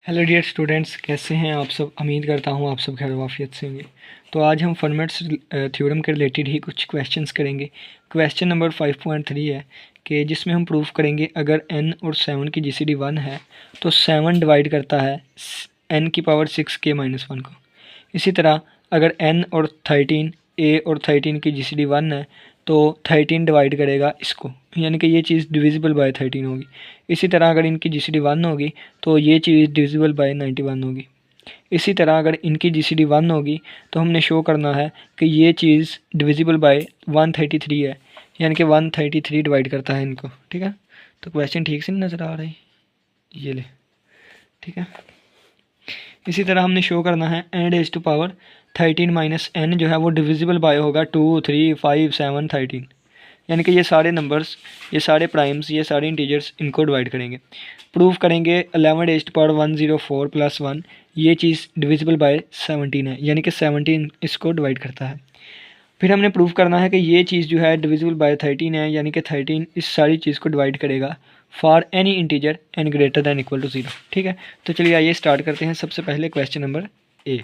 Hello dear students, कैसे हैं आप सब। उम्मीद करता हूँ आप सब खैर वाफियत से होंगे। तो आज हम फर्मेट्स थ्योरम के रिलेटेड ही कुछ क्वेश्चंस करेंगे। क्वेश्चन नंबर 5.3 है कि जिसमें हम प्रूव करेंगे अगर n और 7 की जीसीडी 1 है तो 7 डिवाइड करता है n की पावर 6k-1 को। इसी तरह अगर n और 13 a और 13 की जीसीडी 1 है तो 13 डिवाइड करेगा इसको, यानी कि ये चीज़ डिविजिबल बाय 13 होगी। इसी तरह अगर इनकी जीसीडी 1 होगी तो ये चीज़ डिविजिबल बाय 91 होगी। इसी तरह अगर इनकी जीसीडी 1 होगी तो हमने शो करना है कि ये चीज़ डिविजिबल बाय 133 है, यानी कि 133 डिवाइड करता है इनको। ठीक है, तो क्वेश्चन ठीक से नहीं नज़र आ रहा है, ये ले। ठीक है, इसी तरह हमने शो करना है n raise to power 13 minus n जो है वो डिविजिबल बाय होगा 2, 3, 5, 7, 13, यानी कि ये सारे नंबर्स, ये सारे प्राइम्स, ये सारे इंटीजर्स, इनको डिवाइड करेंगे। प्रूव करेंगे 11 रेज़ टू पावर 104 प्लस 1 ये चीज़ डिविजिबल बाय 17 है, यानी कि 17 इसको डिवाइड करता है। फिर हमने प्रूव करना है कि ये चीज़ जो है डिविजिबल बाय 13 है, यानी कि 13 इस सारी चीज़ को डिवाइड करेगा for any integer n greater than equal to 0। ठीक है, तो चलिए आइए स्टार्ट करते हैं। सबसे पहले क्वेश्चन नंबर ए,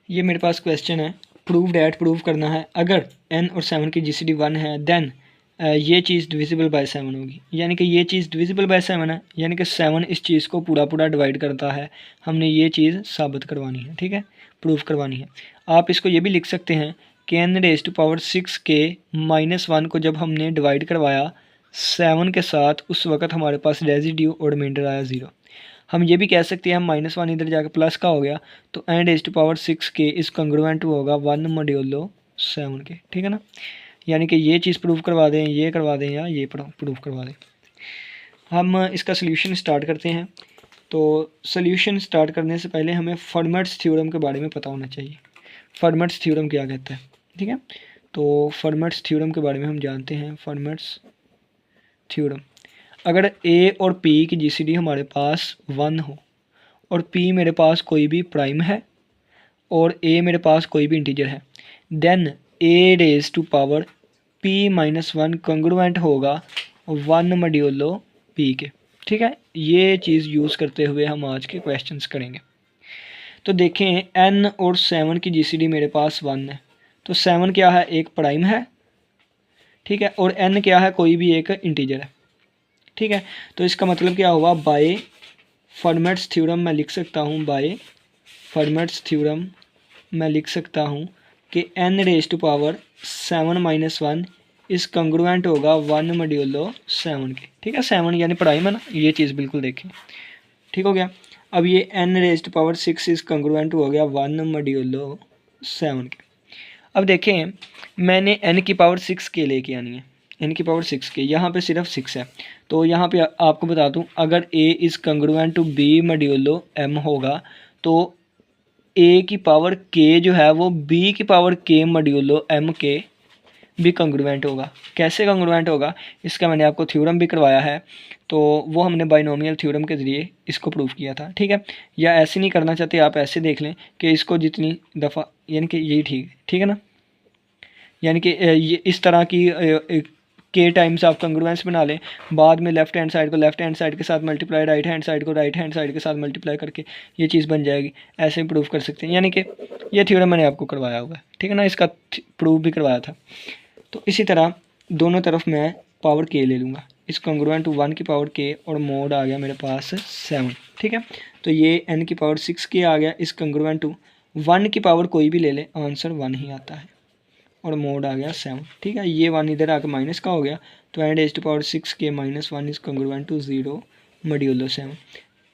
ये मेरे पास क्वेश्चन है। प्रूव डैट, प्रूव करना है अगर n और 7 की जीसीडी 1 है देन ये चीज़ डिविजिबल बाय 7 होगी, यानी कि ये चीज़ डिविजिबल बाय 7 है, यानी कि 7 इस चीज़ को पूरा पूरा डिवाइड करता है। हमने ये चीज़ साबित करवानी है, ठीक है, प्रूफ करवानी है। आप इसको ये भी लिख सकते हैं कि n raise to power 6k-1 को जब हमने डिवाइड करवाया 7 के साथ, उस वक्त हमारे पास रेजिड्यू और रिमाइंडर आया 0। हम ये भी कह सकते हैं हम -1 इधर जाकर प्लस का हो गया, तो n raise to power 6k इस कंग्रुएंट होगा 1 मॉड्यूलो 7 के। ठीक है ना, यानी कि ये चीज़ प्रूव करवा दें, ये करवा दें या ये प्रूव करवा दें। हम इसका सोल्यूशन स्टार्ट करते हैं। तो सोल्यूशन स्टार्ट करने से पहले हमें फर्मेट्स थ्योरम के बारे में पता होना चाहिए। फर्मेट्स थ्योरम क्या कहता है, ठीक है। तो फर्मेट्स थ्योरम के बारे में हम जानते हैं। फर्मेट्स थ्योरम, अगर a और p की जीसीडी हमारे पास 1 हो और p मेरे पास कोई भी प्राइम है और a मेरे पास कोई भी इंटीजर है, then a raise to power p-1 congruent होगा 1 मॉड्यूलो p के। ठीक है, ये चीज़ यूज़ करते हुए हम आज के क्वेश्चंस करेंगे। तो देखें n और 7 की जीसीडी मेरे पास 1 है, तो 7 क्या है, एक प्राइम है, ठीक है, और n क्या है, कोई भी एक इंटीजर है। ठीक है, तो इसका मतलब क्या हुआ, बाय फर्मेट्स थ्योरम मैं लिख सकता हूँ, बाय फर्मेट्स थ्योरम मैं लिख सकता हूँ कि n रेज़ टू पावर 7-1 इस कंग्रुएंट होगा 1 मॉड्यूलो 7 के। ठीक है, 7 यानी प्राइम है ना, ये चीज़ बिल्कुल देखें, ठीक हो गया। अब ये n रेज़ टू पावर 6 इस कंग्रुएंट हो गया 1 मॉड्यूलो 7 के। अब देखें मैंने n की पावर 6 के लेके आनी है, n की पावर 6 के, यहाँ पे सिर्फ 6 है। तो यहाँ पे आपको बता दूँ, अगर a is congruent to b modulo m होगा तो a की पावर k जो है वो b की पावर k मॉड्यूलो m के भी कंग्रुएंट होगा। कैसे कंग्रुएंट होगा, इसका मैंने आपको थ्योरम भी करवाया है, तो वो हमने बाइनोमियल थ्योरम के ज़रिए इसको प्रूव किया था। ठीक है, या ऐसे नहीं करना चाहते आप ऐसे देख लें कि इसको जितनी दफ़ा, यानी कि यही ठीक है ना, यानी कि ये इस तरह की के टाइम्स आप कंग्रुएंस बना लें, बाद में लेफ्ट हैंड साइड को लेफ्ट हैंड साइड के साथ मल्टीप्लाई, राइट हैंड साइड को राइट हैंड साइड के साथ मल्टीप्लाई करके ये चीज़ बन जाएगी। ऐसे प्रूव कर सकते हैं, यानी कि ये थ्योरम मैंने आपको करवाया हुआ है, ठीक है ना, इसका प्रूव भी करवाया था। तो इसी तरह दोनों तरफ मैं पावर के ले लूँगा, इस कंग्रुएंट टू 1 की पावर के और मोड आ गया मेरे पास 7। ठीक है, तो ये n की पावर 6 के आ गया, इस कंग्रुएंट टू 1 की पावर कोई भी ले ले, आंसर 1 ही आता है, और मोड आ गया 7। ठीक है, ये 1 इधर आकर माइनस का हो गया, तो n रेज़ टू पावर 6 के -1 is congruent to 0 modulo 7।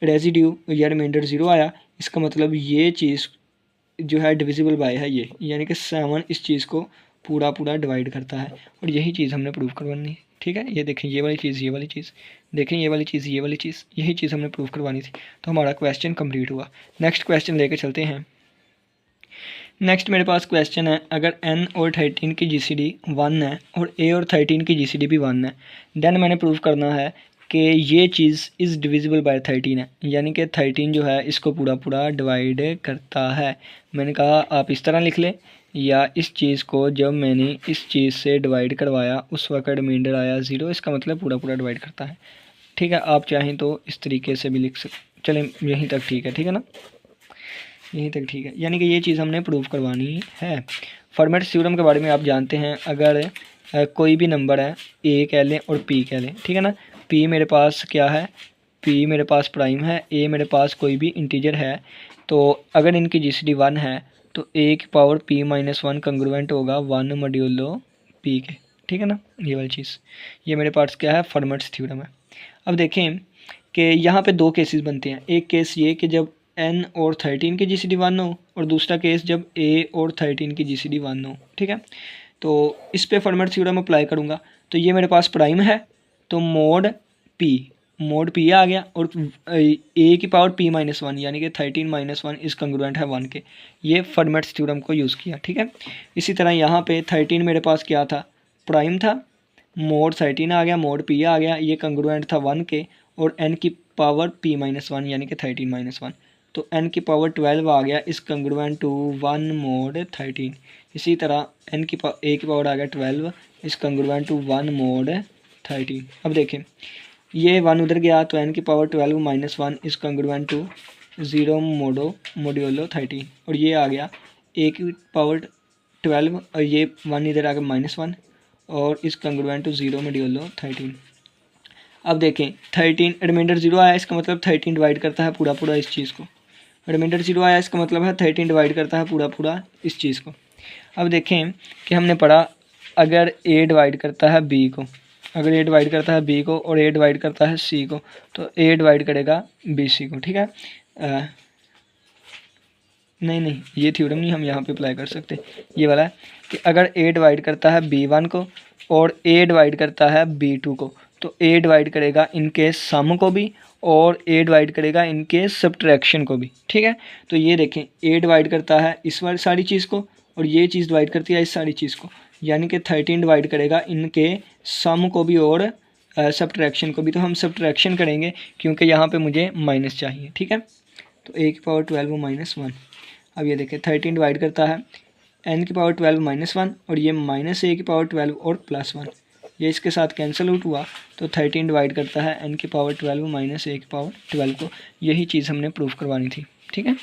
Residue या रिमाइंडर 0 आया, इसका मतलब ये चीज़ जो है डिविजिबल बाय है ये, यानी कि 7 इस चीज़ को पूरा पूरा डिवाइड करता है, और यही चीज़ हमने प्रूव करवानी है। ठीक है, ये देखें, ये वाली चीज़, ये वाली चीज़ देखें, ये वाली चीज़, ये वाली चीज़, यही चीज़ हमने प्रूव करवानी थी। तो हमारा क्वेश्चन कंप्लीट हुआ। नेक्स्ट क्वेश्चन लेके चलते हैं। नेक्स्ट मेरे पास क्वेश्चन है, अगर n और 13 की जीसीडी 1 है और a और 13 की जीसीडी भी 1 है, देन मैंने प्रूव करना है कि ये चीज़ इज़ डिविजिबल बाय 13 है, यानी कि 13 जो है इसको पूरा पूरा डिवाइड करता है। मैंने कहा आप इस तरह लिख लें, या इस चीज़ को जब मैंने इस चीज़ से डिवाइड करवाया उस वक्त रिमाइंडर आया 0, इसका मतलब पूरा पूरा डिवाइड करता है। ठीक है, आप चाहें तो इस तरीके से भी लिख चलें यहीं तक ठीक है, ठीक है ना, यहीं तक ठीक है। यानी कि ये चीज़ हमने प्रूव करवानी है। फॉर्मेट्स थ्योरम के बारे में आप जानते हैं, अगर कोई भी नंबर है ए कह लें और पी कह लें, ठीक है ना, पी मेरे पास क्या है, पी मेरे पास प्राइम है, ए मेरे पास कोई भी इंटीजर है, तो अगर इनकी जीसीडी 1 है तो ए की पावर पी माइनस 1 कंग्रुएंट होगा 1 मॉड्यूलो पी के, ठीक है ना, ये वाली चीज़। ये मेरे पास क्या है, फॉर्मेट्स थ्योरम है। अब देखें कि यहाँ पे दो केसेस बनते हैं। एक केस ये कि जब n और 13 की जीसीडी 1 हो, और दूसरा केस जब a और 13 की जीसीडी 1 हो, ठीक है। तो इस पे फॉर्मेट थ्योरम अप्लाई करूँगा, तो ये मेरे पास प्राइम है, तो मोड p आ गया, और a की पावर p माइनस 1 यानी कि 13 माइनस 1 इस कंग्रुएंट है 1 के। ये फॉर्मेट थ्योरम को यूज़ किया, ठीक है। इसी तरह यहाँ पे 13 मेरे पास क्या था, प्राइम था, मोड 13 आ गया, मोड p आ गया, ये कंग्रुएंट था 1 के, और n की पावर p माइनस 1 यानी कि 13 माइनस 1, तो n की पावर 12 आ गया इस कंग्रुएंट टू 1 मोड 13। इसी तरह a की पावर आ गया 12 इस कंग्रुएंट टू 1 मोड 13। अब देखें ये 1 उधर गया, तो n की power 12 minus 1 is congruent to 0 modulo 13, और ये आ गया a की पावर 12 और ये 1 इधर आ गया माइनस 1 और इस कंग्रुएंट टू 0 मॉड्यूलो 13। अब देखें 13 रिमाइंडर 0 आया, इसका मतलब 13 डिवाइड करता है पूरा इस चीज़ को। रिमाइंडर 0 आया, इसका मतलब है 13 डिवाइड करता है पूरा इस चीज़ को। अब देखें कि हमने पढ़ा अगर a डिवाइड करता है b को, अगर a डिवाइड करता है b को और a डिवाइड करता है c को, तो a डिवाइड करेगा bc को, ठीक है। नहीं ये थ्योरम नहीं हम यहाँ पे अप्लाई कर सकते, ये वाला है कि अगर a डिवाइड करता है b1 को और a डिवाइड करता है b2 को, तो a डिवाइड करेगा इनके सम को भी और a डिवाइड करेगा इनके सब्ट्रैक्शन को भी, ठीक है। तो ये देखें a डिवाइड करता है इस वाली सारी चीज़ को और ये चीज़ डिवाइड करती है इस सारी चीज़ को, यानी कि 13 डिवाइड करेगा इनके सम को भी और सब्ट्रैक्शन को भी। तो हम सब्ट्रैक्शन करेंगे क्योंकि यहाँ पे मुझे माइनस चाहिए, ठीक है। तो a की पावर 12 माइनस 1। अब ये देखें 13 डिवाइड करता है n की पावर 12 माइनस 1 और ये माइनस a की पावर 12 और प्लस 1, ये इसके साथ कैंसिल आउट हुआ, तो 13 डिवाइड करता है n की पावर 12 माइनस a की पावर 12 को। यही चीज़ हमने प्रूफ करवानी थी, ठीक है,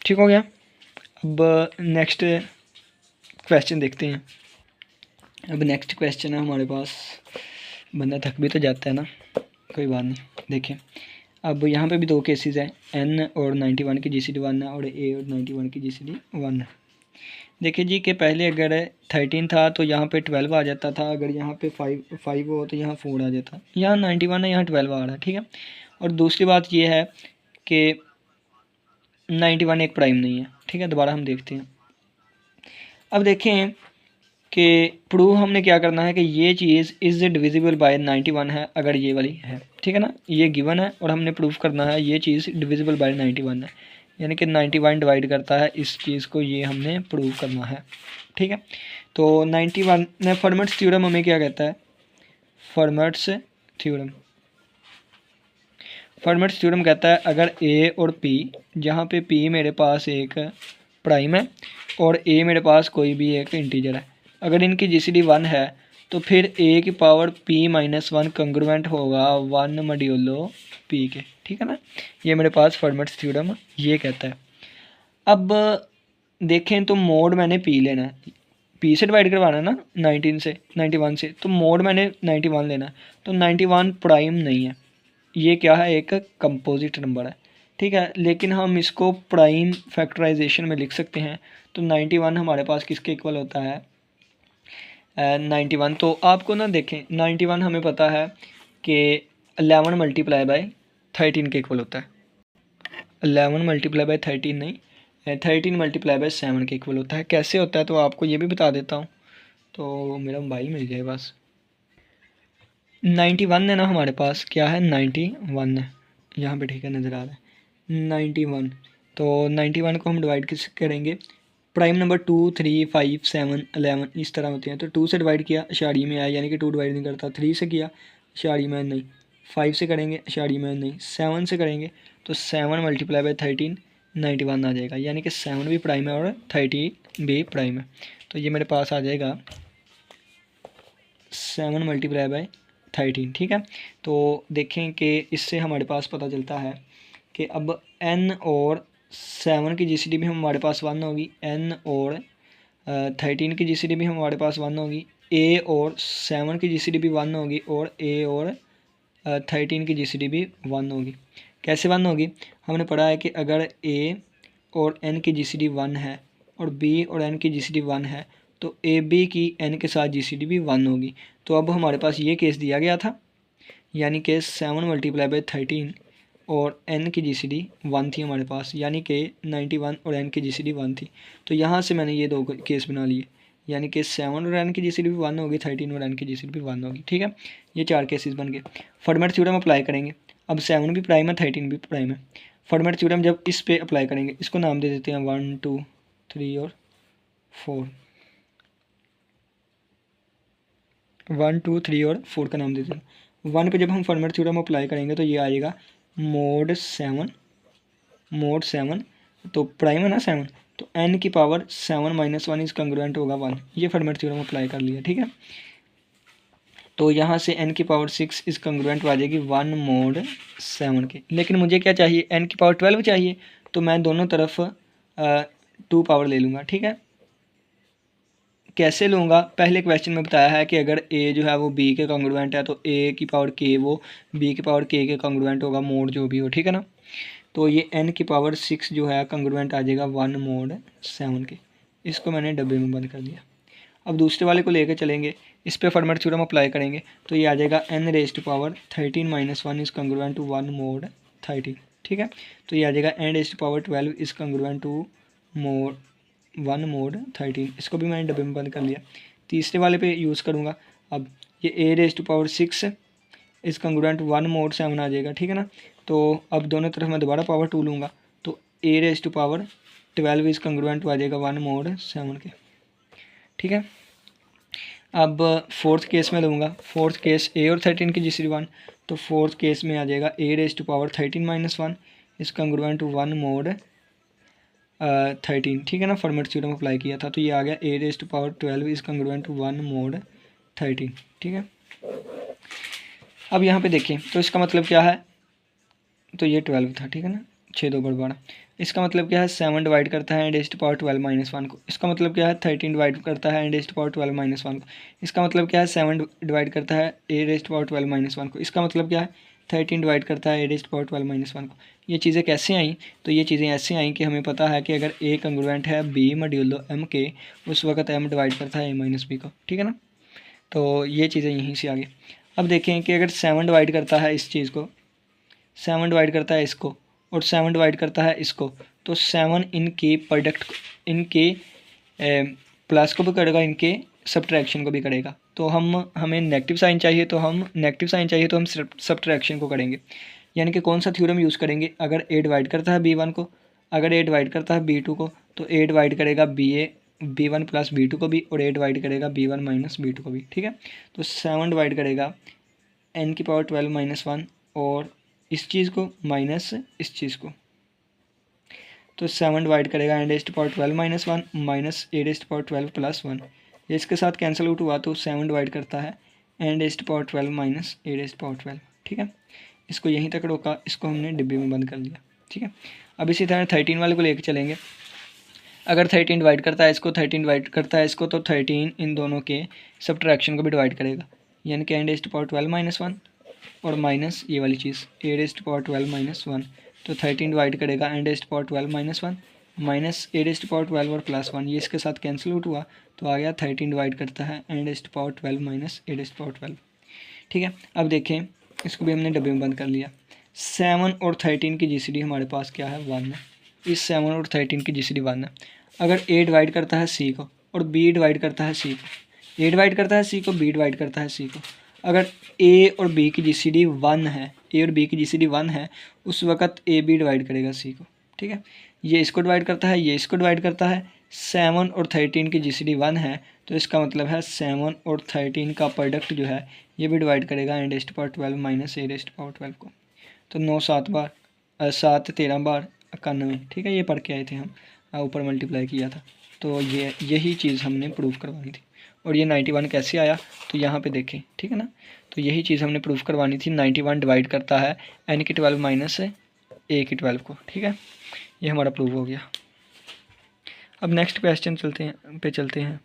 ठीक हो गया। अब नेक्स्ट क्वेश्चन देखते हैं। अब नेक्स्ट क्वेश्चन है हमारे पास, बंदा थक भी तो जाता है ना, कोई बात नहीं। देखें अब यहाँ पे भी दो केसेस हैं, n और 91 की जीसीडी 1 है और a और 91 की जीसीडी 1 है। देखिए जी कि पहले अगर 13 था तो यहाँ पे 12 आ जाता था, अगर यहाँ पे 5 हो तो यहाँ 4 आ जाता, यहाँ 91 है यहाँ 12 आ रहा है, ठीक है। और दूसरी बात ये है कि 91 एक प्राइम नहीं है, ठीक है। दोबारा हम देखते हैं। अब देखें कि प्रूव हमने क्या करना है कि ये चीज़ इज़ डिविजिबल बाय 91 है, अगर ये वाली है, ठीक है ना, ये गिवन है और हमने प्रूव करना है ये चीज़ डिविजिबल बाय 91 है, यानी कि 91 डिवाइड करता है इस चीज़ को, ये हमने प्रूव करना है, ठीक है। तो 91 ने फॉर्मेट्स थ्योरम हमें क्या कहता है, फॉर्मेट्स थ्योरम कहता है अगर a और p, जहाँ पे p मेरे पास एक प्राइम है और a मेरे पास कोई भी एक इंटीजर है, अगर इनकी जीसीडी 1 है तो फिर a की पावर p माइनस 1 कंग्रुएंट होगा 1 मॉड्यूलो p के, ठीक है ना। ये मेरे पास फॉर्मेट्स थ्योरम ये कहता है। अब देखें तो मोड मैंने p लेना है, p से डिवाइड करवाना है ना 91 से, तो मोड मैंने 91 लेना है, तो 91 प्राइम नहीं है, ये क्या है, एक कंपोजिट नंबर है, ठीक है। लेकिन हम इसको प्राइम फैक्टराइजेशन में लिख सकते हैं, तो 91 हमारे पास किसके इक्वल होता है, 91। तो आपको ना देखें 91 हमें पता है कि 11 मल्टीप्लाई बाय 13 के इक्वल होता है, 11 मल्टीप्लाई बाय 13 नहीं, 13 मल्टीप्लाई बाय 7 के इक्वल होता है। कैसे होता है तो आपको ये भी बता देता हूँ, तो मेरा मोबाइल मिल जाए बस। 91 है ना हमारे पास, क्या है 91 है यहाँ पे, ठीक है, नज़र आ रहा है 91। तो 91 को हम डिवाइड किस करेंगे, प्राइम नंबर 2 3 5 7 11 इस तरह होते हैं, तो 2 से डिवाइड किया अशाड़ी में आया, यानी कि 2 डिवाइड नहीं करता, 3 से किया अशाड़ी में नहीं, 5 से करेंगे अशाड़ी में नहीं, 7 से करेंगे तो 7 मल्टीप्लाई बाय 13 91 आ जाएगा, यानी कि 7 भी प्राइम है और 13 भी प्राइम है। तो ये मेरे पास आ जाएगा 7 मल्टीप्लाई बाय 13, ठीक है। तो देखें कि इससे हमारे पास पता चलता है कि अब n और 7 की GCD भी हमारे पास 1 होगी, n और 13 की GCD भी हमारे पास 1 होगी, a और 7 की GCD भी 1 होगी, और a और 13 की GCD भी 1 होगी। कैसे 1 होगी? हमने पढ़ा है कि अगर a और n की GCD 1 है और b और n की GCD 1 है तो ए बी की n के साथ GCD भी 1 होगी। तो अब हमारे पास ये केस दिया गया था, यानी कि 7 मल्टीप्लाई बाई 13 और n की GCD 1 थी हमारे पास, यानी कि 91 और n की GCD 1 थी। तो यहाँ से मैंने ये दो केस बना लिए, यानी कि 7 और n की GCD भी 1 होगी, 13 और n की GCD भी 1 होगी। ठीक है, ये 4 केसेस बन गए। फॉर्मेट थ्योरम अप्लाई करेंगे। अब 7 भी प्राइम है, 13 भी प्राइम है। फॉर्मेट थ्योरम जब इस पे अप्लाई करेंगे, इसको नाम दे देते हैं 1 2 3 और 4। 1 2 3 और 4 का नाम देते हैं। 1 पे जब हम फॉर्मेट थ्योरम अप्लाई करेंगे तो ये आएगा मोड 7 तो प्राइम है ना 7, तो n की पावर 7 माइनस 1 इज कंग्रुएंट होगा 1। ये फॉर्मेट थ्योरम अप्लाई कर लिया। ठीक है, तो यहाँ से n की पावर 6 इज कंग्रुएंट आ जाएगी 1 मोड 7 के। लेकिन मुझे क्या चाहिए? n की पावर 12 चाहिए, तो मैं दोनों तरफ 2 पावर ले लूँगा। ठीक है, कैसे लूँगा? पहले क्वेश्चन में बताया है कि अगर a जो है वो b के कॉन्ग्रुएंट है तो a की पावर k वो b की पावर k के कॉन्ग्रुएंट होगा, मोड जो भी हो। ठीक है ना, तो ये n की पावर 6 जो है कॉन्ग्रुएंट आ जाएगा 1 मोड 7 के। इसको मैंने डब्बे में बंद कर दिया। अब दूसरे वाले को लेकर चलेंगे, इस पे फॉर्मेट थ्योरम अप्लाई करेंगे तो ये आ जाएगा n raise to power 13 minus 1 is congruent to 1 mod 13। ठीक है, तो ये आ जाएगा n raise to power 12 is congruent to mod 1 mod 13। इसको भी मैंने डब्बे में बंद कर लिया। तीसरे वाले पे यूज़ करूँगा। अब ये a रेज़ टू पावर 6 इस कॉन्ग्रुएंट 1 मोड 7 आ जाएगा। ठीक है ना, तो अब दोनों तरफ मैं दोबारा पावर 2 लूँगा तो a रेज़ टू पावर 12 इस कॉन्ग्रुएंट आ जाएगा 1 मोड 7 के। ठीक है, अब फोर्थ केस में लूँगा। फोर्थ केस a और 13 की GCD 1, तो फोर्थ केस में आ जाएगा a raise to power 13 minus 1 is congruent to 1 mod 13। ठीक है ना, फॉर्मेट थ्योरम अप्लाई किया था तो ये आ गया a raise to power 12 is congruent to 1 mod 13। ठीक है, अब यहाँ पे देखें तो इसका मतलब क्या है? तो ये 12 था। ठीक है ना, 6 2 12। इसका मतलब क्या है? 7 डिवाइड करता है n raise to power 12 minus 1 को। इसका मतलब क्या है? 13 डिवाइड करता है n raise to power 12 minus 1 को। इसका मतलब क्या है? 7 डिवाइड करता है ए रेज़ टू पावर 12 माइनस 1 को। इसका मतलब क्या है? 13 डिवाइड करता है ए रेज़ टू पावर 12 माइनस 1 को। ये चीज़ें कैसे आई? तो ये चीज़ें ऐसे आई कि हमें पता है कि अगर ए कंग्रुएंट है बी मॉड्यूलो एम के, उस वक्त एम डिवाइड करता है ए माइनस बी को। ठीक है ना, तो ये चीज़ें यहीं से आ गई। अब देखें कि अगर 7 डिवाइड करता है इस चीज़ को, 7 डिवाइड करता है इसको और 7 डिवाइड करता है इसको, तो 7 इनके प्रोडक्ट इनके प्लस को भी करेगा, इनके सब्ट्रैक्शन को भी करेगा। तो हमें नेगेटिव साइन चाहिए तो हम सब्ट्रैक्शन को करेंगे। यानी कि कौन सा थ्योरम यूज़ करेंगे? अगर a डिवाइड करता है b1 को, अगर a डिवाइड करता है b2 को, तो a डिवाइड करेगा b1 प्लस b2 को भी, और a डिवाइड करेगा b1 माइनस b2 को भी। ठीक है, तो 7 डिवाइड करेगा n की पावर 12 माइनस 1 और इस चीज़ को माइनस इस चीज़ को, तो 7 डिवाइड करेगा n raise to power 12 minus 1 minus a raise to power 12 plus 1। ये इसके साथ कैंसिल आउट हुआ तो 7 डिवाइड करता है n raise to power 12 minus a raise to power 12। ठीक है, इसको यहीं तक रोका, इसको हमने डिब्बे में बंद कर दिया। ठीक है, अब इसी तरह 13 वाले को लेकर चलेंगे। अगर 13 डिवाइड करता है इसको, 13 डिवाइड करता है इसको, तो 13 इन दोनों के सब्ट्रैक्शन को भी डिवाइड करेगा, यानी कि n raise to power 12 minus 1 और माइनस ये वाली चीज़ a raise to power 12 minus 1, तो 13 डिवाइड करेगा n raise to power 12 minus 1 minus a raise to power 12 और प्लस 1। ये इसके साथ कैंसिल आउट हुआ तो आ गया 13 डिवाइड करता है n raise to power 12 minus a raise to power 12। ठीक है, अब देखें इसको भी हमने डब्बे में बंद कर लिया। 7 और 13 की GCD हमारे पास क्या है? 1 है। इस 7 और 13 की GCD 1 है। अगर a डिवाइड करता है c को और b डिवाइड करता है c को, a डिवाइड करता है c को, b डिवाइड करता है c को, अगर a और b की GCD 1 है, a और b की GCD 1 है, उस वक़्त a b डिवाइड करेगा c को। ठीक है, ये इसको डिवाइड करता है, ये इसको डिवाइड करता है। 7 और 13 की GCD 1 है, तो इसका मतलब है 7 और 13 का प्रोडक्ट जो है ये भी डिवाइड करेगा n raise to power 12 minus a raise to power 12 को। तो 9 7 बार 7 13 बार 91। ठीक है, ये पढ़ के आए थे हम, ऊपर मल्टीप्लाई किया था। तो यही चीज़ हमने प्रूफ करवानी थी। और ये 91 कैसे आया? तो यहाँ पे देखें। ठीक है ना, तो यही चीज़ हमने प्रूफ करवानी थी। 91 डिवाइड करता है एन की 12 माइनस ए की 12 को, ठीक है। ये हमारा प्रूव हो गया। अब नेक्स्ट क्वेश्चन चलते हैं।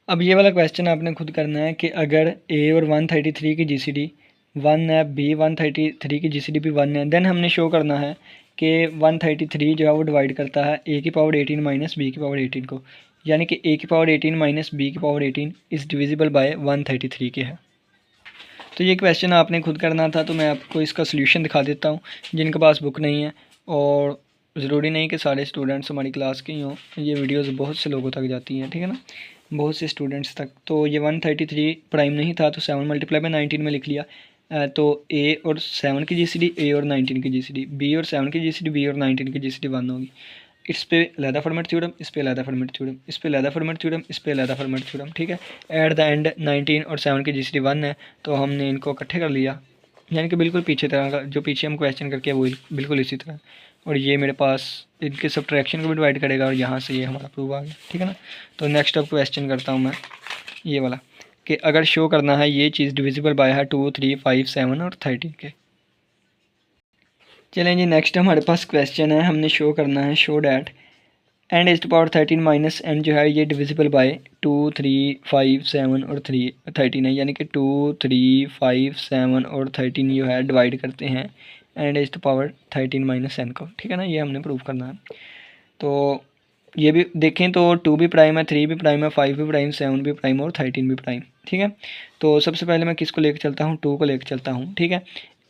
अब ये वाला क्वेश्चन आपने खुद करना है कि अगर ए और 133 की जीसीडी 1 है, बी 133 की जीसीडी भी 1 है, देन हमने शो करना है कि 133 जो है वो डिवाइड करता है ए की पावर 18 माइनस बी की पावर 18 को, यानी कि ए की पावर 18 माइनस बी की पावर 18 इज़ डिविजिबल बाय 133 के है। तो ये क्वेश्चन आपने खुद करना था, तो मैं आपको इसका सोल्यूशन दिखा देता हूँ जिनके पास बुक नहीं है। और ज़रूरी नहीं कि सारे स्टूडेंट्स हमारी क्लास के ही हों, ये वीडियोस बहुत से लोगों तक जाती हैं, ठीक है ना, बहुत से स्टूडेंट्स तक। तो ये 133 प्राइम नहीं था तो 7 मल्टीप्लाई बाय 19 में लिख लिया। तो ए और 7 की जीसीडी, ए और 19 की जीसीडी, बी और 7 की जीसीडी, बी और 19 की जीसीडी 1 होगी। इस पे अलहदा फॉर्मेट थ्योरम, इस पे अलहदा फॉर्मेट थ्योरम, इस पे अलहदा फॉर्मेट थ्योरम, इस पे अलहदा फॉर्मेट थ्योरम, ठीक है। एट द एंड 19 और 7 की जीसीडी 1 है, तो हमने इनको इकट्ठे कर लिया, यानी कि बिल्कुल पीछे तरह का जो पीछे हम क्वेश्चन करके वो बिल्कुल इसी तरह। और ये मेरे पास इनके सब्ट्रैक्शन को भी डिवाइड करेगा और यहाँ से ये हमारा प्रूव आ गया, ठीक है ना। तो नेक्स्ट अब क्वेश्चन करता हूँ मैं ये वाला कि अगर शो करना है ये चीज़ डिविजिबल बाय है 2, 3, 5, 7 और 13 के। चलें जी, नेक्स्ट हमारे पास क्वेश्चन है, हमने शो करना है show that n is to power 13 minus n जो है ये डिविजिबल बाय 2, 3, 5, 7 और 13 है, यानी कि 2, 3, 5, 7 और 13 जो है डिवाइड करते हैं n is to power 13 minus n को, ठीक है ना। ये हमने प्रूव करना है। तो ये भी देखें तो 2 भी प्राइम है, 3 भी प्राइम है, 5 भी प्राइम, 7 भी प्राइम और 13 भी प्राइम, ठीक है। तो सबसे पहले मैं किसको लेकर चलता हूँ, 2 को लेकर चलता हूँ, ठीक है।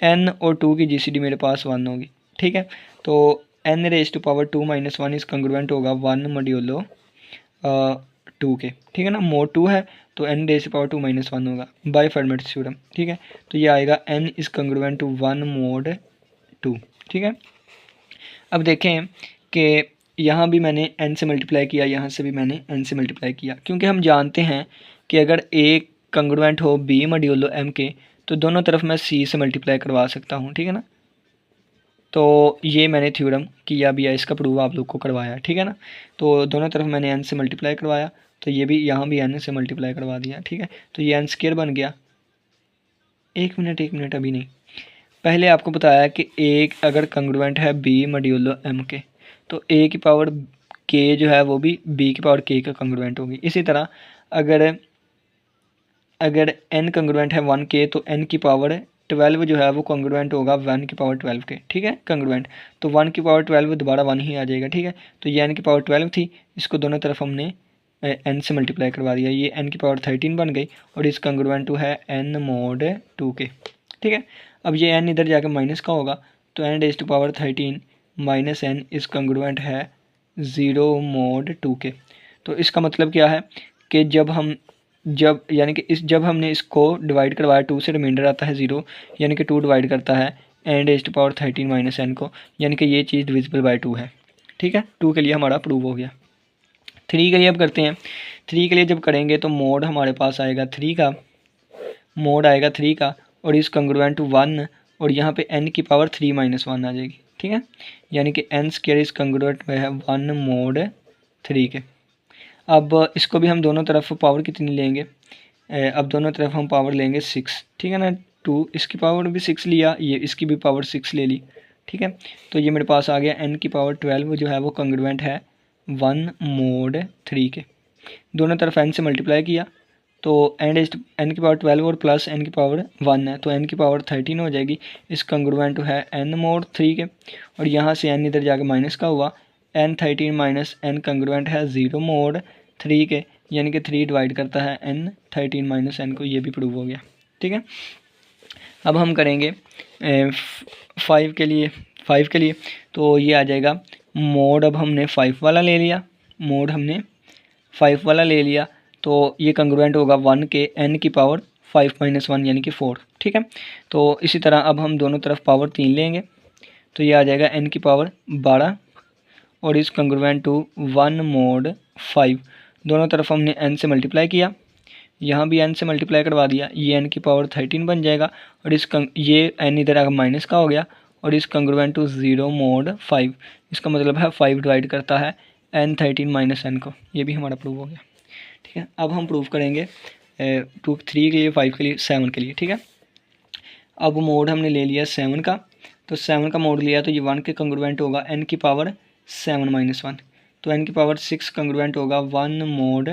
एन और 2 की जीसीडी मेरे पास 1 होगी, ठीक है। तो n raise to power 2 minus 1 is congruent होगा 1 मॉड्यूलो 2 के, ठीक है ना। मोड 2 है तो n raise to power 2 minus 1 होगा बाय फर्मेट थ्योरम, ठीक है। तो ये आएगा n is congruent to 1 mod 2, ठीक है। अब देखें कि यहाँ भी मैंने n से मल्टीप्लाई किया, यहाँ से भी मैंने n से मल्टीप्लाई किया, क्योंकि हम जानते हैं कि अगर a कंग्रुएंट हो b मॉड्यूलो m के तो दोनों तरफ मैं c से मल्टीप्लाई करवा सकता हूँ, ठीक है ना। तो ये मैंने थ्योरम किया भी है, इसका प्रूव आप लोग को करवाया, ठीक है ना। तो दोनों तरफ मैंने n से मल्टीप्लाई करवाया, तो ये भी यहाँ भी n से मल्टीप्लाई करवा दिया, ठीक है। तो ये n स्क्वायर बन गया। एक मिनट अभी नहीं, पहले आपको बताया कि एक अगर कंग्रुएंट है b मॉड्यूलो m के तो a की पावर k जो है वो भी b की पावर k का कंग्रुएंट होगी। इसी तरह अगर n कंग्रुएंट है 1k तो n की पावर 12 जो है वो कंग्रुएंट होगा 1 की पावर 12 के, ठीक है, कंग्रुएंट। तो 1 की पावर 12 दोबारा 1 ही आ जाएगा, ठीक है। तो ये n की पावर 12 थी, इसको दोनों तरफ हमने n से मल्टीप्लाई करवा दिया, ये n की पावर 13 बन गई और इस कंग्रुएंट टू है n मोड 2 के, ठीक है। अब ये n इधर जाकर माइनस का होगा तो n raise to power 13 minus n is congruent है 0 मोड 2 के। तो इसका मतलब क्या है कि जब हमने इसको डिवाइड करवाया 2 से रिमाइंडर आता है 0, यानी कि 2 डिवाइड करता है n raise to power 13 minus n को, यानी कि ये चीज़ डिविजिबल बाय 2 है, ठीक है। 2 के लिए हमारा प्रूव हो गया। 3 के लिए अब करते हैं। 3 के लिए जब करेंगे तो मोड हमारे पास आएगा 3 का, मोड आएगा 3 का और इस कंग्रुएंट टू 1 और यहाँ पे n की पावर 3 माइनस 1 आ जाएगी, ठीक है। यानी कि n स्क्वायर इस कंग्रुएंट में है 1 मोड 3 के। अब इसको भी हम दोनों तरफ पावर कितनी लेंगे, अब दोनों तरफ हम पावर लेंगे 6, ठीक है ना। 2 इसकी पावर भी 6 लिया, ये इसकी भी पावर 6 ले ली, ठीक है। तो ये मेरे पास आ गया n की पावर 12 जो है वो कंग्रुएंट है 1 मोड 3 के। दोनों तरफ n से मल्टीप्लाई किया तो n की पावर 12 और प्लस n की पावर 1 है तो n की पावर 13 हो जाएगी। इस कंग्रुएंट है n मोड 3 के और यहाँ से n इधर जाके माइनस का हुआ, n 13 माइनस n कंग्रुएंट है 0 मोड 3 के, यानी कि 3 डिवाइड करता है n 13 माइनस n को, ये भी प्रूव हो गया, ठीक है। अब हम करेंगे 5 के लिए तो ये आ जाएगा मोड, अब हमने 5 वाला ले लिया, मोड हमने 5 वाला ले लिया तो ये कंग्रुएंट होगा 1 के n की पावर 5 माइनस 1 यानी कि 4, ठीक है। तो इसी तरह अब हम दोनों तरफ पावर 3 लेंगे तो ये आ जाएगा n की पावर 12 और इस कंग्रुएंट टू 1 मोड 5, दोनों तरफ हमने n से मल्टीप्लाई किया, यहाँ भी n से मल्टीप्लाई करवा दिया, ये n की पावर 13 बन जाएगा और ये n इधर आकर माइनस का हो गया और इस कंग्रुएंट टू 0 मोड 5, इसका मतलब है 5 डिवाइड करता है n 13 माइनस n को, ये भी हमारा प्रूव हो गया, ठीक है। अब हम प्रूव करेंगे 3 के लिए, 5 के लिए, 7 के लिए, ठीक है। अब मोड हमने ले लिया 7 का तो 7 का मोड लिया तो ये 1 के कंग्रुएंट होगा n की पावर 7 माइनस 1। तो n की पावर 6 कंग्रुएंट होगा 1 मोड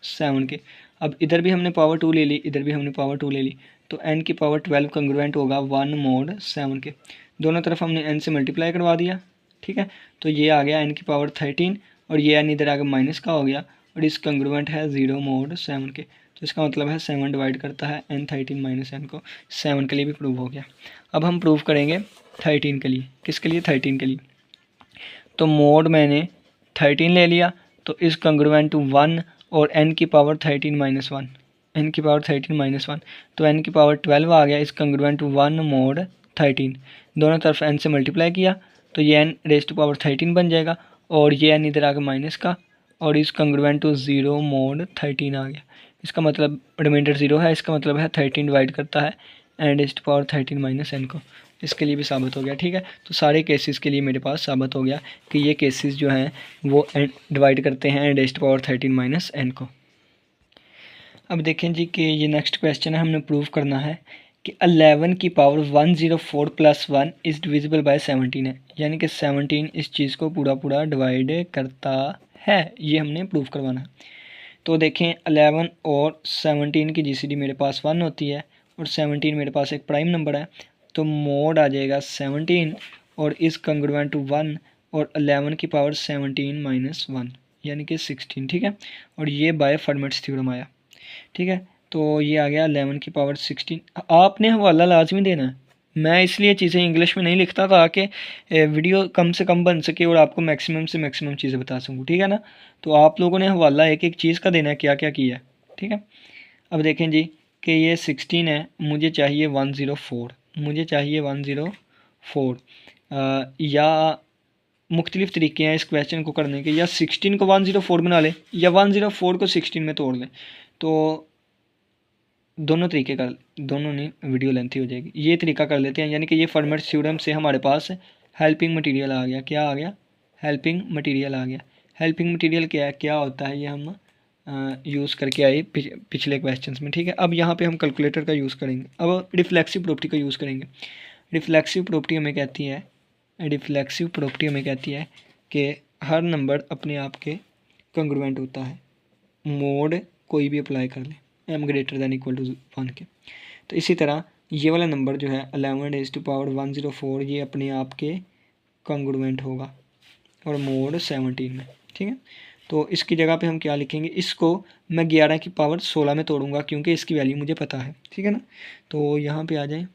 7 के। अब इधर भी हमने पावर 2 ले ली, इधर भी हमने पावर 2 ले ली, तो n की पावर 12 कंग्रुएंट होगा 1 मोड 7 के। दोनों तरफ हमने n से मल्टीप्लाई करवा दिया, ठीक है। तो ये आ गया n की पावर 13 और ये n इधर आगे माइनस का हो गया और इस कंग्रुएंट है 0 मोड 7 के। तो इसका मतलब है 7 डिवाइड करता है n 13 माइनस n को। 7 के लिए भी प्रूव हो गया। अब हम प्रूव करेंगे 13 के लिए। किसके लिए? 13 के लिए। तो मोड मैंने 13 ले लिया, तो इस कंग्रुएंट टू 1 और n की पावर 13 माइनस 1, n की पावर 13 माइनस 1, तो n की पावर 12 आ गया इस कंग्रुएंट टू 1 मोड 13। दोनों तरफ n से मल्टीप्लाई किया तो ये n रेज टू पावर 13 बन जाएगा और ये n इधर आके माइनस का और इस कंग्रुएंट टू 0 मोड 13 आ गया। इसका मतलब रिमाइंडर 0 है, इसका मतलब है 13 डिवाइड करता है n raise to power 13 minus n को। इसके लिए भी साबित हो गया, ठीक है। तो सारे केसेस के लिए मेरे पास साबित हो गया कि ये केसेस जो हैं वो डिवाइड करते हैं n raise to power 13 minus n को। अब देखें जी कि ये नेक्स्ट क्वेश्चन है, हमने प्रूव करना है कि 11 की power 104 plus 1 is divisible by 17 है, यानी कि 17 इस चीज़ को पूरा पूरा डिवाइड करता है। ये हमने प्रूव करवाना है। तो देखें 11 और 17 की जीसीडी मेरे पास 1 होती है और 17 मेरे पास एक प्राइम नंबर है, तो मोड आ जाएगा 17 और इस कंग्रुएंट टू 1 और 11 की पावर 17 माइनस 1 यानी कि 16, ठीक है। और ये बाय फर्मेट्स थ्योरम आया, ठीक है। तो ये आ गया 11 की पावर 16। आपने हवाला लाजमी देना है। मैं इसलिए चीज़ें इंग्लिश में नहीं लिखता ताकि वीडियो कम से कम बन सके और आपको मैक्सिमम से मैक्सिमम चीज़ें बता सकूँ, ठीक है ना। तो आप लोगों ने हवाला एक एक चीज़ का देना है, क्या क्या किया है, ठीक है। अब देखें जी कि ये 16 है, मुझे चाहिए 104, मुझे चाहिए 104 या मुख्तलिफ़ तरीके हैं इस क्वेश्चन को करने के, या 16 को 104 बना लें या 104 को 16 में तोड़ लें। तो दोनों तरीके का, दोनों ने वीडियो लेंथी हो जाएगी। ये तरीका कर लेते हैं, यानी कि ये फर्मेट्स थ्योरम से हमारे पास हेल्पिंग मटेरियल आ गया। क्या आ गया? हेल्पिंग मटेरियल आ गया। हेल्पिंग मटेरियल क्या है, क्या होता है, ये हम यूज़ करके आए पिछले क्वेश्चंस में, ठीक है। अब यहाँ पे हम कैलकुलेटर का यूज़ करेंगे। अब रिफ्लेक्सिव प्रॉपर्टी का यूज़ करेंगे। रिफ्लेक्सिव प्रॉपर्टी हमें कहती है, रिफ्लेक्सिव प्रॉपर्टी हमें कहती है कि हर नंबर अपने आप के कंग्रुएंट होता है, मोड कोई भी अप्लाई कर ले m greater than equal to 1 के। तो इसी तरह ये वाला नंबर जो है 11 रेज़ टू पावर 104 ये अपने आप के कंग्रुएंट होगा और मोड 17 में, ठीक है। तो इसकी जगह पे हम क्या लिखेंगे, इसको मैं 11 की पावर 16 में तोड़ूंगा क्योंकि इसकी वैल्यू मुझे पता है, ठीक है ना। तो यहाँ पे आ जाए,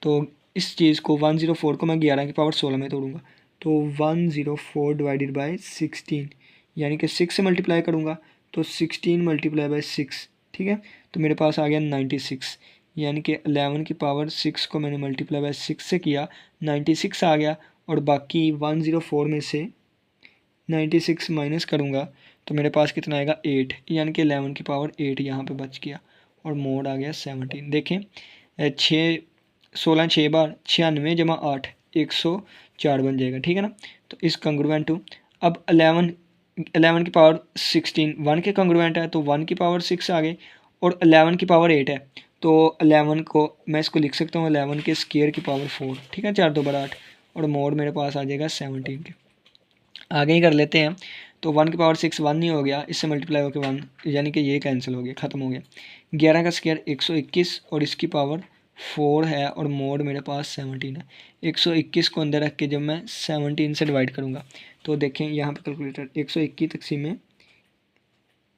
तो इस चीज़ को 104 को मैं 11 की पावर 16 में तोड़ूंगा, तो 104 डिवाइडेड बाई 16 यानी कि 6 से मल्टीप्लाई करूँगा तो 16 मल्टीप्लाई बाई 6, ठीक है। तो मेरे पास आ गया 96, यानी कि 11 की पावर 6 को मैंने मल्टीप्लाई बाई 6 से किया, 96 आ गया और बाकी 104 में से 96 माइनस करूँगा तो मेरे पास कितना आएगा 8, यानी कि 11 की पावर 8 यहाँ पे बच गया और मोड आ गया 17। देखें 16 6 बार 96 जमा 8 104 बन जाएगा, ठीक है ना। तो इस कंग्रुएंट टू अब 11 की पावर 16 1 के कंग्रुएंट है, तो 1 की पावर 6 आ गई और 11 की पावर 8 है, तो 11 को मैं इसको लिख सकता हूँ 11 के स्क्वायर की पावर 4, ठीक है। 4 2 बड़ा 8 और मोड मेरे पास आ जाएगा 17 के। आगे ही कर लेते हैं। तो 1 की पावर 6 1 नहीं हो गया, इससे मल्टीप्लाई होकर 1, यानी कि ये कैंसिल हो गया, ख़त्म हो गया। 11 का स्क्वायर 121 और इसकी पावर 4 है और मोड मेरे पास 17 है। 121 को अंदर रख के जब मैं 17 से डिवाइड करूँगा तो देखें यहाँ पे कैलकुलेटर 121 तकसीम में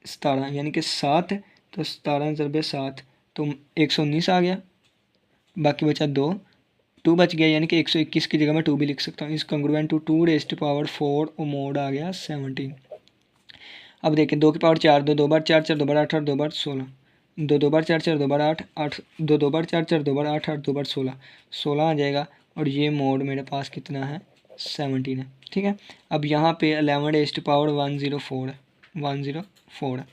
17 यानी कि 7, तो 17 ज़रबे 7 तो 119 आ गया, बाकी बचा 2 बच गया, यानी कि 121 की जगह मैं 2 भी लिख सकता हूँ। Is congruent to 2 raise to power 4 और मोड आ गया 17। अब देखें 2 की पावर 4 2 बार 4 4 2 बार 8 8 2 बार 16 2 बार 4 4 2 बार 8 8 2 बार 4 4 2 बार 8 8 2 बार 16 आ जाएगा और ये मोड मेरे पास कितना है 17 है, ठीक है। अब यहाँ पे 11 रेज़ टू पावर 104 है, 104 है।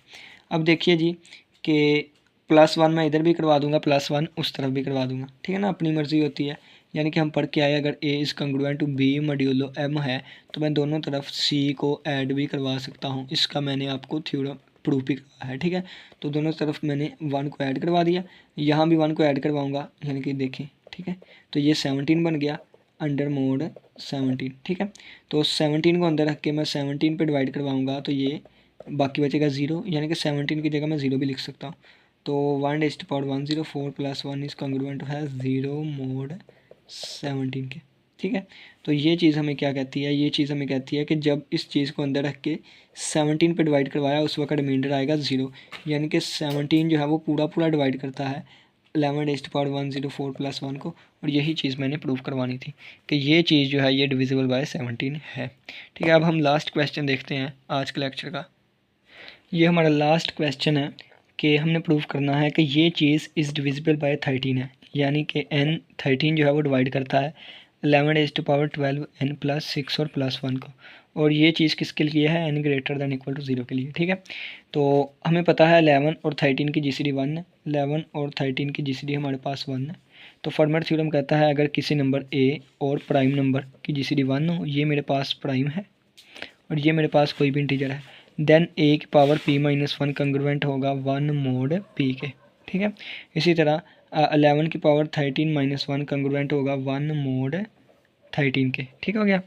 अब देखिए जी कि +1 मैं इधर भी करवा दूंगा, +1 उस तरफ भी करवा दूंगा, ठीक है ना, अपनी मर्ज़ी होती है। यानी कि हम पढ़ के आए अगर a is congruent to b modulo m है तो मैं दोनों तरफ c को ऐड भी करवा सकता हूँ। इसका मैंने आपको थ्योरम प्रूफ भी करवाया है, ठीक है। तो दोनों तरफ मैंने 1 को ऐड करवा दिया, यहाँ भी 1 को ऐड करवाऊँगा, यानी कि देखें, ठीक ठीक है। तो ये 17 बन गया अंडर मोड 17, ठीक है। तो 17 को अंदर रख के मैं 17 पे डिवाइड करवाऊँगा तो ये बाकी बचेगा 0, यानी कि 17 की जगह मैं 0 भी लिख सकता हूँ। तो 1⁻104 + 1 इज़ कॉन्ग्रुएंट है 0 मोड 17 के, ठीक है। तो ये चीज़ हमें क्या कहती है, ये चीज़ हमें कहती है कि जब इस चीज़ को अंदर रख के 17 पे डिवाइड करवाया उस वक्त रिमाइंडर आएगा 0, यानी कि 17 जो है वो पूरा पूरा डिवाइड करता है 11⁻104 + 1 को। और यही चीज़ मैंने प्रूव करवानी थी कि ये चीज़ जो है ये डिविजिबल बाय 17 है, ठीक है। अब हम लास्ट क्वेश्चन देखते हैं आज के लेक्चर का। ये हमारा लास्ट क्वेश्चन है कि हमने प्रूव करना है कि ये चीज़ इज़ डिविजिबल बाय 13 है, यानी कि n 13 जो है वो डिवाइड करता है 11⁻12 n + 6 और +1 को। और ये चीज़ किसके लिए है, n > 0 के लिए, ठीक है। तो हमें पता है 11 और 13 की GCD 1 है, 11 और 13 की GCD हमारे पास 1 है। तो फॉर्मेट थ्योरम कहता है अगर किसी नंबर a और प्राइम नंबर की GCD 1 हो, ये मेरे पास प्राइम है और ये मेरे पास कोई भी इंटीजर है, देन a की पावर p-1 कंग्रुएंट होगा 1 मोड p के, ठीक है। इसी तरह 11 की पावर 13-1 कंग्रुएंट होगा 1 मोड 13 के, ठीक हो गया।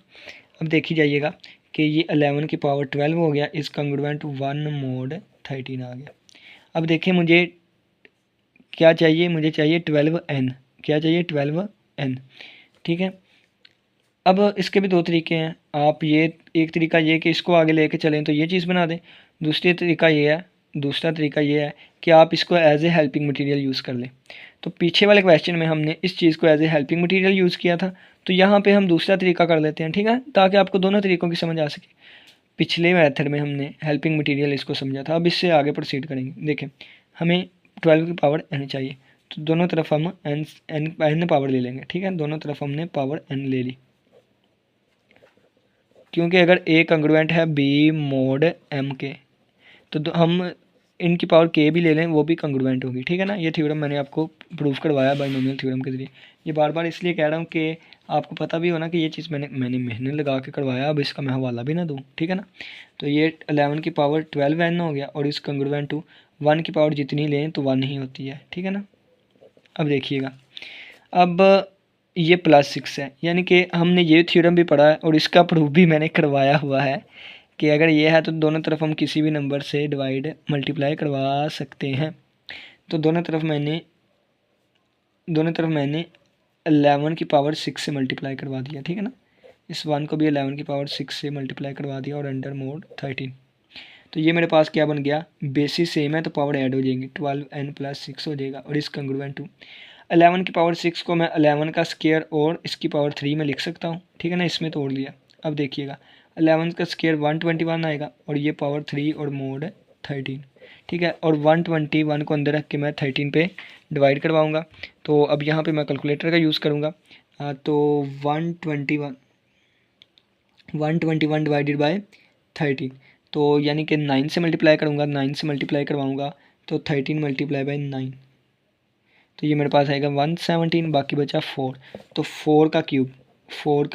अब देखी जाइएगा कि ये 11 की पावर 12 हो गया, इस कंग्रुएंट 1 मोड 13 आ गया। अब देखिए मुझे क्या चाहिए, मुझे चाहिए 12n, क्या चाहिए 12n, ठीक है। अब इसके भी दो तरीके हैं, आप ये एक तरीका ये कि इसको आगे लेके चलें तो ये चीज़ बना दें, दूसरा तरीका ये है कि आप इसको as a helping material use कर लें। तो पीछे वाले क्वेश्चन में हमने इस चीज़ को as a helping material use किया था, तो यहाँ पे हम दूसरा तरीका कर लेते हैं, ठीक है, ताकि आपको दोनों तरीक़ों की समझ आ सके। पिछले मेथड में हमने हेल्पिंग मटेरियल इसको समझा था, अब इससे आगे प्रोसीड करेंगे। देखें हमें 12 की पावर n चाहिए, तो दोनों तरफ हम n पावर ले लेंगे, ठीक है। दोनों तरफ हमने पावर n ले ली, क्योंकि अगर a कंग्रुएंट है b मोड m के, तो हम इनकी पावर k भी ले लें वो भी कंग्रुएंट होगी, ठीक है ना। ये थ्योरम मैंने आपको प्रूव करवाया बाइनोमियल थ्योरम के ज़रिए। ये बार बार इसलिए कह रहा हूँ कि आपको पता भी हो ना कि ये चीज़ मैंने मेहनत लगा के करवाया, अब इसका मैं हवाला भी ना दूँ, ठीक है ना। तो ये 11 की पावर 12n हो गया और इस कंग्रुएंट टू 1 की पावर जितनी लें तो 1 ही होती है, ठीक है ना। अब देखिएगा, अब ये +6 है, यानी कि हमने ये थ्योरम भी पढ़ा है और इसका प्रूफ भी मैंने करवाया हुआ है कि अगर ये है तो दोनों तरफ हम किसी भी नंबर से डिवाइड मल्टीप्लाई करवा सकते हैं। तो दोनों तरफ मैंने 11 की पावर 6 से मल्टीप्लाई करवा दिया, ठीक है ना। इस 1 को भी 11 की पावर 6 से मल्टीप्लाई करवा दिया और अंडर मोड 13। तो ये मेरे पास क्या बन गया, बेसिस सेम है तो पावर ऐड हो जाएंगी, 12n + 6 हो जाएगा और इस कंग्रुएंट टू 11 की पावर 6 को मैं 11 का स्क्वायर और इसकी पावर 3 में लिख सकता हूँ, ठीक है ना। इसमें तोड़ लिया, अब देखिएगा 11 का स्क्वायर 121 आएगा और ये पावर 3 और मोड 13, ठीक है। और 121 को अंदर रख के मैं 13 पे डिवाइड करवाऊँगा। तो अब यहाँ पे मैं कैलकुलेटर का यूज़ करूँगा। तो 121 डिवाइडेड बाय 13, तो यानी कि 9 से मल्टीप्लाई करूँगा, 9 से मल्टीप्लाई करवाऊँगा तो 13 × 9, तो ये मेरे पास आएगा 117, बाकी बचा 4, तो 4 का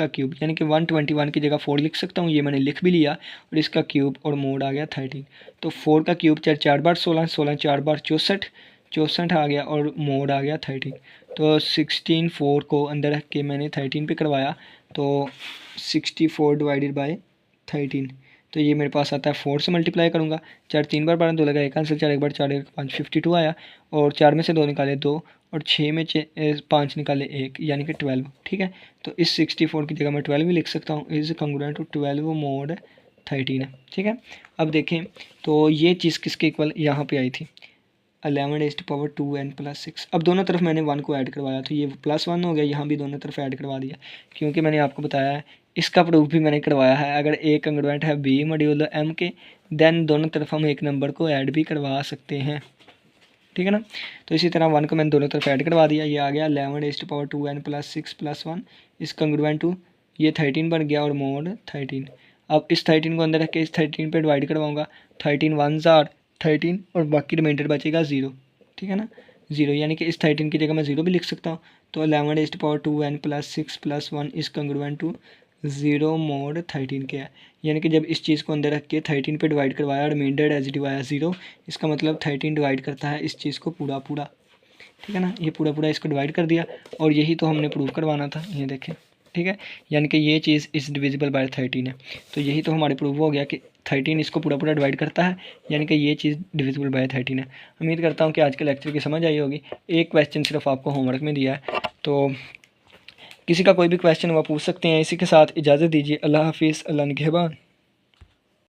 क्यूब यानी कि 121 की जगह 4 लिख सकता हूँ, ये मैंने लिख भी लिया और इसका क्यूब और मोड आ गया 13। तो 4 का क्यूब 4 बार 16, 16 4 बार 64, 64 आ गया और मोड आ गया 13। तो 16 4 को अंदर रख के मैंने 13 पे करवाया, तो 64 डिवाइडेड बाय 13, तो ये मेरे पास आता है 4 से मल्टीप्लाई करूँगा, 4 3 बार 12 2 लगा, एक आंसर 4 1 बार 4 1 5 52 आया और 4 में से 2 निकाले 2 और 6 में 5 निकाले 1, यानी कि 12, ठीक है। तो इस 64 की जगह मैं 12 भी लिख सकता हूँ, इज कंग्रुएंट टू 12 मोड 13 है, ठीक है। अब देखें तो ये चीज़ किसके इक्वल यहाँ पे आई थी, 11⁻2n + 6। अब दोनों तरफ मैंने 1 को ऐड करवाया तो ये +1 हो गया, यहाँ भी दोनों तरफ ऐड करवा दिया, क्योंकि मैंने आपको बताया है, इसका प्रूफ भी मैंने करवाया है, अगर a कंग्रुएंट है b मॉड्यूलो m के, देन दोनों तरफ हम एक नंबर को ऐड भी करवा सकते हैं, ठीक है ना। तो इसी तरह 1 को मैंने दोनों तरफ ऐड करवा दिया, ये आ गया 11⁻2n + 6 + 1 इस कंग्रुएंट टू ये 13 बन गया और मोड 13। अब इस 13 को अंदर रख के इस 13 पे डिवाइड करवाऊँगा, 13 1s are 13 और बाकी रिमाइंडर बचेगा 0, ठीक है ना, 0, यानी कि इस 13 की जगह मैं 0 भी लिख सकता हूँ। तो 11⁻2n + 6 + 1 is congruent to 0 mode 13 के है, यानी कि जब इस चीज़ को अंदर रख के 13 पे डिवाइड करवाया, रिमाइंडर एज इट आया 0, इसका मतलब 13 डिवाइड करता है इस चीज़ को पूरा पूरा, ठीक है ना। ये पूरा पूरा इसको डिवाइड कर दिया और यही तो हमने प्रूव करवाना था, ये देखें, ठीक है। यानी कि ये चीज़ इस डिविजिबल बाय 13 है, तो यही तो हमारे प्रूव हो गया कि 13 इसको पूरा पूरा डिवाइड करता है, यानी कि ये चीज़ डिविजिबल बाय 13 है। उम्मीद करता हूँ कि आज के लेक्चर की समझ आई होगी। एक क्वेश्चन सिर्फ आपको होमवर्क में दिया है, तो किसी का कोई भी क्वेश्चन वो पूछ सकते हैं। इसी के साथ इजाज़त दीजिए। अल्लाह हाफिज़, अल्लाह निगहबान।